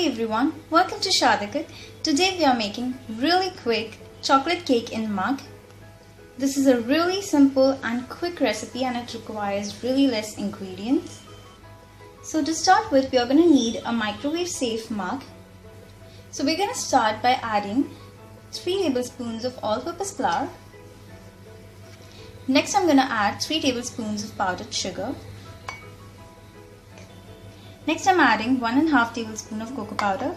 Hey everyone, welcome to Shada Cook. Today we are making really quick chocolate cake in mug. This is a really simple and quick recipe and it requires really less ingredients. So to start with, we are going to need a microwave safe mug. So we're going to start by adding 3 tablespoons of all-purpose flour. Next I'm going to add 3 tablespoons of powdered sugar. Next I'm adding 1.5 tablespoon of cocoa powder.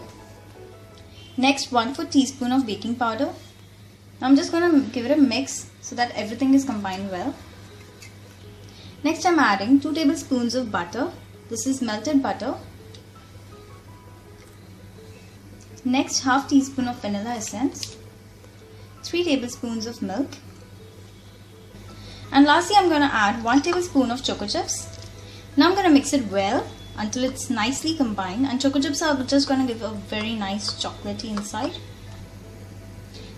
Next 1/4 teaspoon of baking powder. Now I'm just going to give it a mix so that everything is combined well. Next I'm adding 2 tablespoons of butter. This is melted butter. Next half teaspoon of vanilla essence. 3 tablespoons of milk. And lastly I'm going to add 1 tablespoon of choco chips. Now I'm going to mix it well until it's nicely combined, and choco chips are just going to give a very nice chocolatey inside.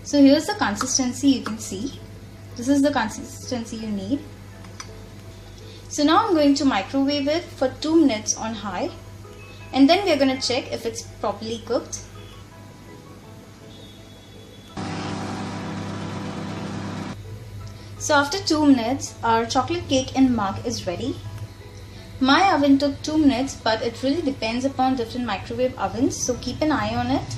So here's the consistency you can see. This is the consistency you need. So now I'm going to microwave it for 2 minutes on high, and then we're going to check if it's properly cooked. So after 2 minutes, our chocolate cake in mug is ready. My oven took 2 minutes, but it really depends upon different microwave ovens, so keep an eye on it.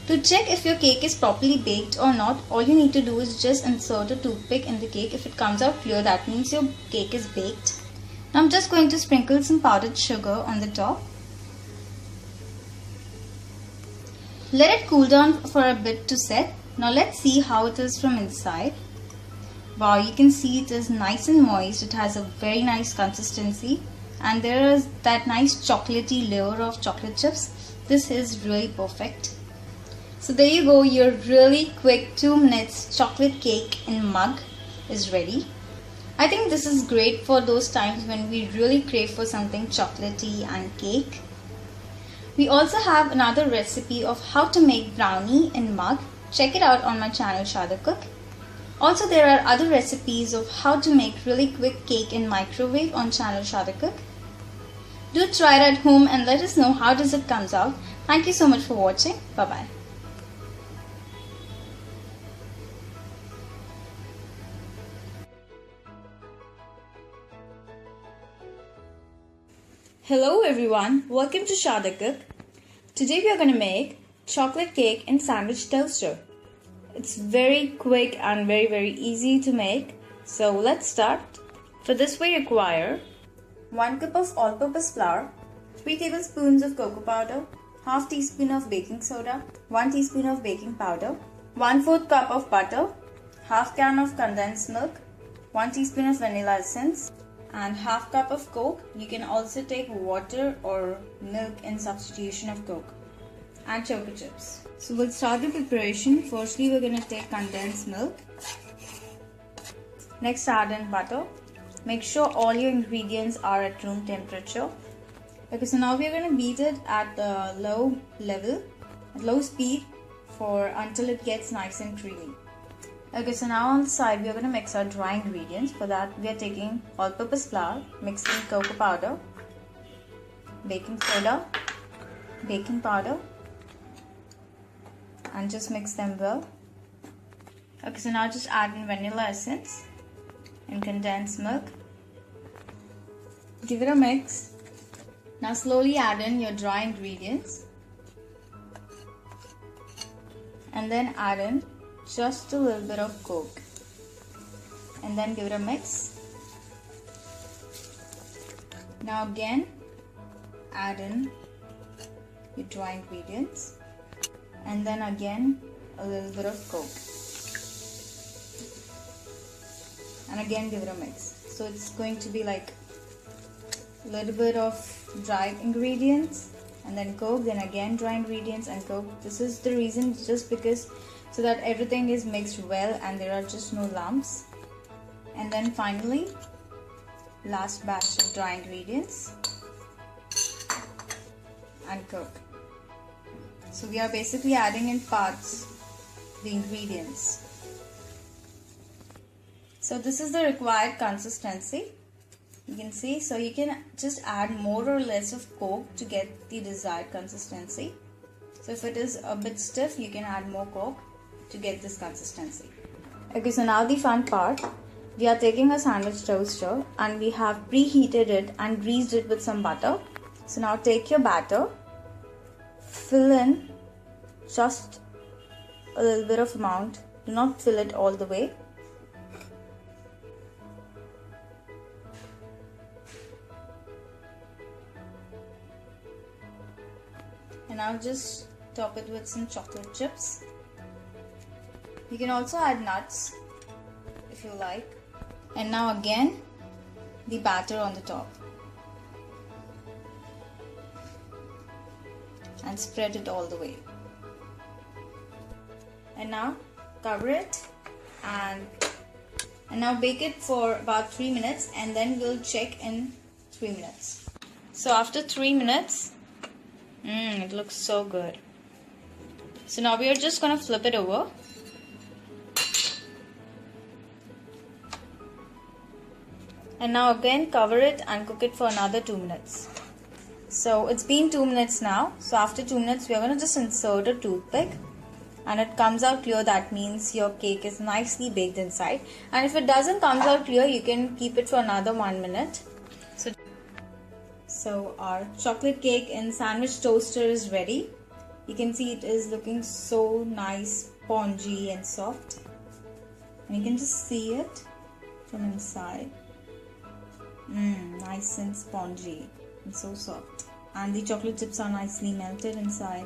To check if your cake is properly baked or not, all you need to do is just insert a toothpick in the cake. If it comes out clear, that means your cake is baked. Now I'm just going to sprinkle some powdered sugar on the top. Let it cool down for a bit to set. Now let's see how it is from inside. Wow, you can see it is nice and moist. It has a very nice consistency. And there is that nice chocolatey layer of chocolate chips. This is really perfect. So there you go, your really quick 2 minutes chocolate cake in mug is ready. I think this is great for those times when we really crave for something chocolatey and cake. We also have another recipe of how to make brownie in mug. Check it out on my channel Shada Cook. Also there are other recipes of how to make really quick cake in microwave on channel Shada Cook. Do try it at home and let us know how does it comes out. Thank you so much for watching. Bye bye. Hello everyone, welcome to Shada Cook. Today we are going to make chocolate cake in sandwich toaster. It's very quick and very easy to make. So let's start. For this we require 1 cup of all-purpose flour, 3 tablespoons of cocoa powder, half teaspoon of baking soda, 1 teaspoon of baking powder, 1/4 cup of butter, half can of condensed milk, 1 teaspoon of vanilla essence, and half cup of Coke. You can also take water or milk in substitution of Coke, and choco chips. So we'll start the preparation. Firstly, we're going to take condensed milk. Next, add in butter. Make sure all your ingredients are at room temperature. Okay, so now we're going to beat it at the low level, at low speed until it gets nice and creamy. Okay, so now on the side we are going to mix our dry ingredients. For that we are taking all-purpose flour, mixing cocoa powder, baking soda, baking powder, and just mix them well. Okay, so now just add in vanilla essence and condensed milk. Give it a mix. Now slowly add in your dry ingredients and then add in just a little bit of Coke and then give it a mix. Now again add in your dry ingredients and then again a little bit of Coke and again give it a mix. So it's going to be like a little bit of dry ingredients and then Coke, then again dry ingredients and Coke. This is the reason, just because so that everything is mixed well and there are just no lumps. And then finally last batch of dry ingredients and Coke. So we are basically adding in parts the ingredients. So this is the required consistency. You can see, so you can just add more or less of Coke to get the desired consistency. So if it is a bit stiff, you can add more Coke to get this consistency. Okay, so now the fun part. We are taking a sandwich toaster and we have preheated it and greased it with some butter. So now take your batter, fill in just a little bit of amount. Do not fill it all the way. And now just top it with some chocolate chips. You can also add nuts if you like. And now again, the batter on the top. And spread it all the way. And now cover it and now bake it for about 3 minutes, and then we'll check in 3 minutes. So after 3 minutes, it looks so good. So now we are just gonna flip it over. And now again cover it and cook it for another 2 minutes. So it's been 2 minutes now. So after 2 minutes, we are gonna just insert a toothpick. And it comes out clear, that means your cake is nicely baked inside. And if it doesn't come out clear, you can keep it for another 1 minute. So our chocolate cake in sandwich toaster is ready. You can see it is looking so nice, spongy and soft. And you can just see it from inside. Nice and spongy and so soft. And the chocolate chips are nicely melted inside.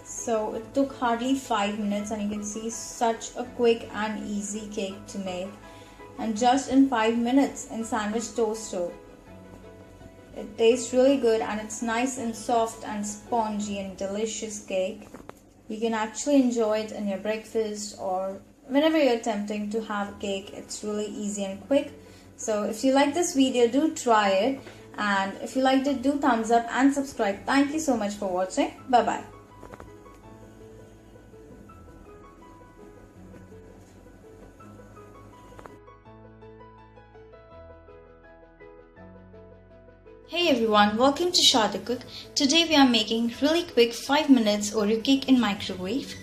So it took hardly 5 minutes, and you can see such a quick and easy cake to make. And just in 5 minutes in sandwich toaster. It tastes really good and it's nice and soft and spongy and delicious cake. You can actually enjoy it in your breakfast or whenever you're attempting to have a cake. It's really easy and quick. So if you like this video, do try it. And if you liked it, do thumbs up and subscribe. Thank you so much for watching. Bye bye. Hey everyone, welcome to Shada Cook. Today we are making really quick 5 minutes Oreo cake in microwave.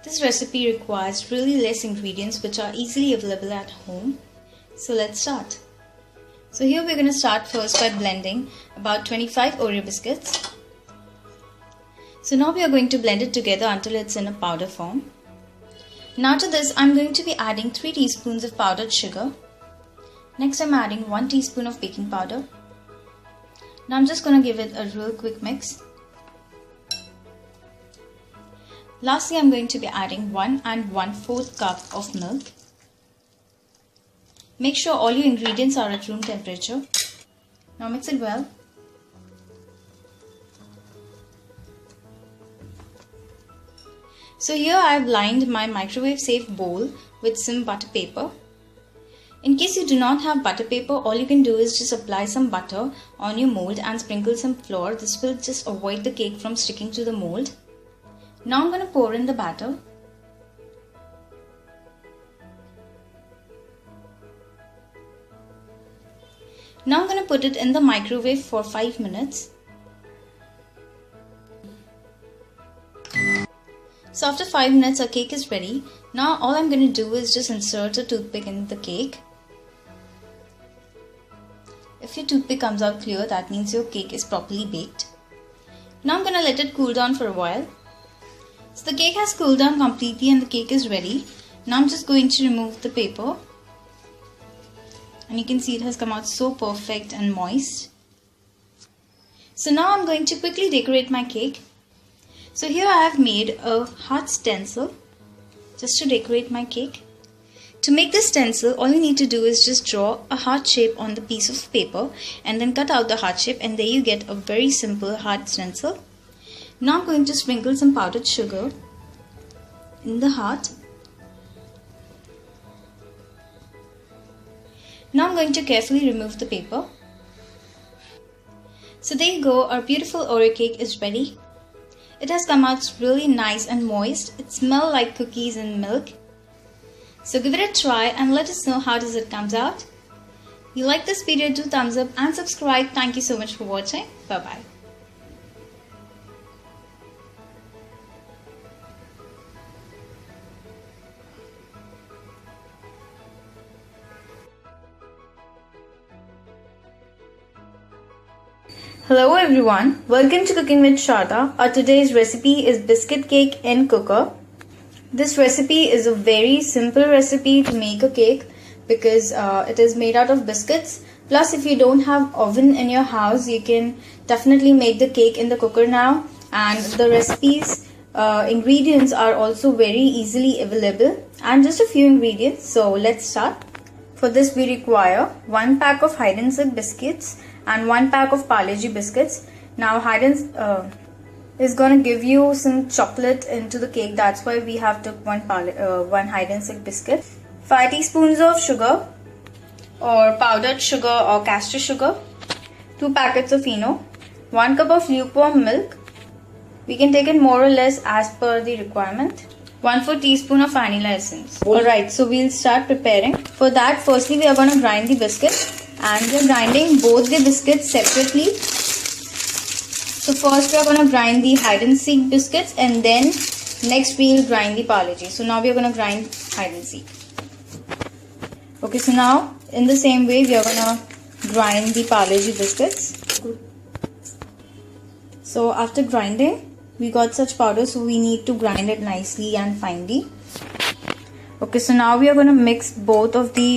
This recipe requires really less ingredients which are easily available at home. So let's start. So here we're going to start first by blending about 25 Oreo biscuits. So now we are going to blend it together until it's in a powder form. Now to this I'm going to be adding 3 teaspoons of powdered sugar. Next I'm adding 1 teaspoon of baking powder. Now I'm just going to give it a real quick mix. Lastly, I'm going to be adding 1 1/4 cup of milk. Make sure all your ingredients are at room temperature. Now mix it well. So here I have lined my microwave safe bowl with some butter paper. In case you do not have butter paper, all you can do is just apply some butter on your mold and sprinkle some flour. This will just avoid the cake from sticking to the mold. Now I'm going to pour in the batter. Now I'm going to put it in the microwave for 5 minutes. So after 5 minutes our cake is ready. Now all I'm going to do is just insert a toothpick in the cake. If your toothpick comes out clear, that means your cake is properly baked. Now I'm going to let it cool down for a while. So the cake has cooled down completely and the cake is ready. Now I'm just going to remove the paper. And you can see it has come out so perfect and moist. So now I'm going to quickly decorate my cake. So here I have made a heart stencil just to decorate my cake. To make this stencil, all you need to do is just draw a heart shape on the piece of paper and then cut out the heart shape, and there you get a very simple heart stencil. Now I'm going to sprinkle some powdered sugar in the heart. Now I'm going to carefully remove the paper. So there you go, our beautiful Oreo cake is ready. It has come out really nice and moist. It smells like cookies and milk. So give it a try and let us know how does it comes out. If you like this video, do thumbs up and subscribe. Thank you so much for watching. Bye bye. Hello everyone, welcome to Cooking with Shada. Our today's recipe is biscuit cake in cooker. This recipe is a very simple recipe to make a cake because it is made out of biscuits. Plus, if you don't have oven in your house, you can definitely make the cake in the cooker now. And the recipe's ingredients are also very easily available. And just a few ingredients. So let's start. For this, we require 1 pack of hide and seek biscuits and 1 pack of Parle-G biscuits. Now hide and is going to give you some chocolate into the cake. That's why we have took one hide and seek biscuit. 5 teaspoons of sugar or powdered sugar or castor sugar. 2 packets of Eno. 1 cup of lukewarm milk. We can take it more or less as per the requirement. 1/4 teaspoon of vanilla essence. Alright, so we'll start preparing. For that, firstly we are going to grind the biscuit, and we are grinding both the biscuits separately. So first we are going to grind the hide and seek biscuits, and then next we will grind the Parle-G. So now we are going to grind hide and seek. Okay, so now in the same way we are going to grind the Parle-G biscuits. So after grinding, we got such powder, so we need to grind it nicely and finely. Okay, so now we are going to mix both of the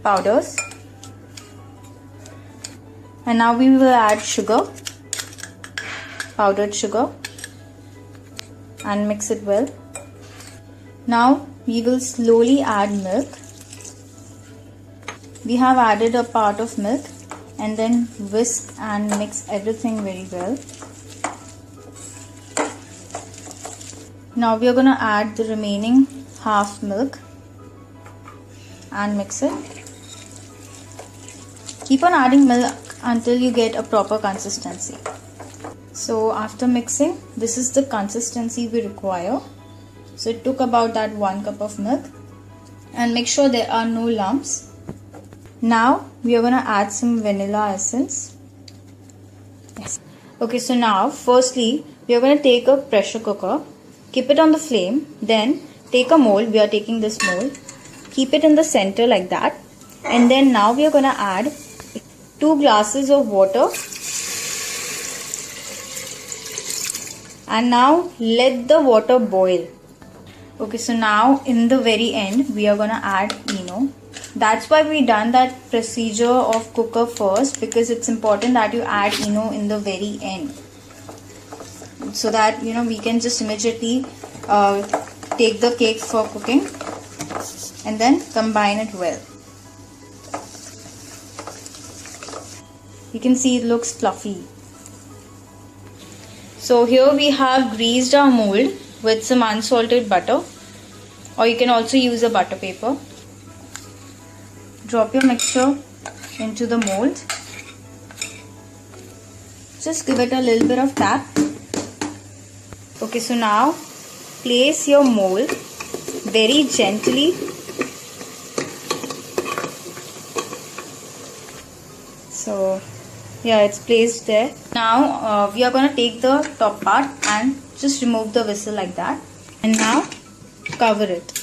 powders, and now we will add sugar, powdered sugar, and mix it well. Now we will slowly add milk. We have added a part of milk, and then whisk and mix everything very well. Now we are going to add the remaining half milk and mix it. Keep on adding milk until you get a proper consistency. So after mixing, this is the consistency we require. So it took about that 1 cup of milk, and make sure there are no lumps. Now we are going to add some vanilla essence. Yes. Okay, so now firstly we are going to take a pressure cooker. Keep it on the flame, then take a mold. We are taking this mold, keep it in the center like that, and then now we are going to add 2 glasses of water, and now let the water boil. Okay, so now in the very end we are going to add Eno. That's why we done that procedure of cooker first, because it's important that you add Eno in the very end, so that we can just immediately take the cake for cooking and then combine it well. You can see it looks fluffy. So here we have greased our mold with some unsalted butter, or you can also use a butter paper. Drop your mixture into the mold. Just give it a little bit of tap. Okay, so now place your mold very gently. So yeah, it's placed there. Now we are going to take the top part and just remove the whistle like that, and now cover it.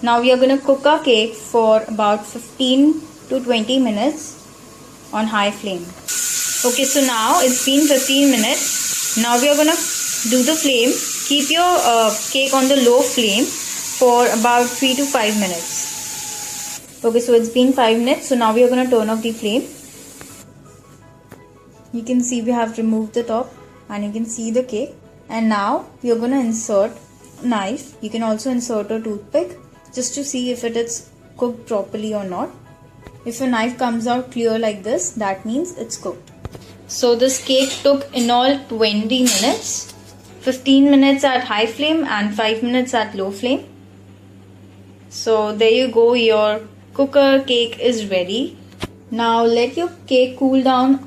Now we are going to cook our cake for about 15 to 20 minutes on high flame. Okay, so now it's been 15 minutes. Now we are going to do the flame. Keep your cake on the low flame for about 3 to 5 minutes. Okay, so it's been 5 minutes. So now we are going to turn off the flame. You can see we have removed the top, and you can see the cake. And now we are going to insert a knife. You can also insert a toothpick just to see if it is cooked properly or not. If a knife comes out clear like this, that means it's cooked. So this cake took in all 20 minutes, 15 minutes at high flame and 5 minutes at low flame. So there you go, your cooker cake is ready. Now let your cake cool down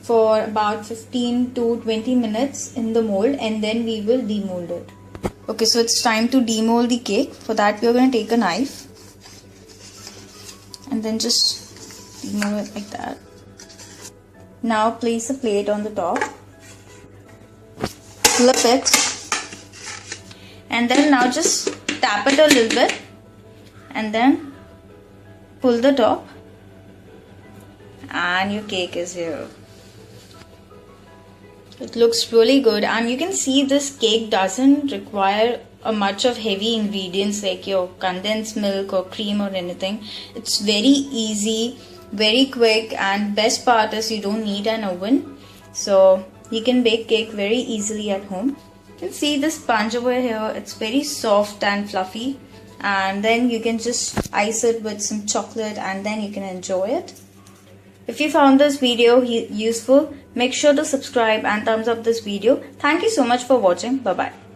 for about 15 to 20 minutes in the mold, and then we will demold it. Okay, so it's time to demold the cake. For that we are going to take a knife and then just demold it like that. Now place a plate on the top, flip it, and then now just tap it a little bit and then pull the top and your cake is here. It looks really good, and you can see this cake doesn't require a much of heavy ingredients like your condensed milk or cream or anything. It's very easy, very quick, and best part is you don't need an oven. So you can bake cake very easily at home. You can see the sponge over here. It's very soft and fluffy, and then you can just ice it with some chocolate and then you can enjoy it. If you found this video useful, make sure to subscribe and thumbs up this video. Thank you so much for watching. Bye bye.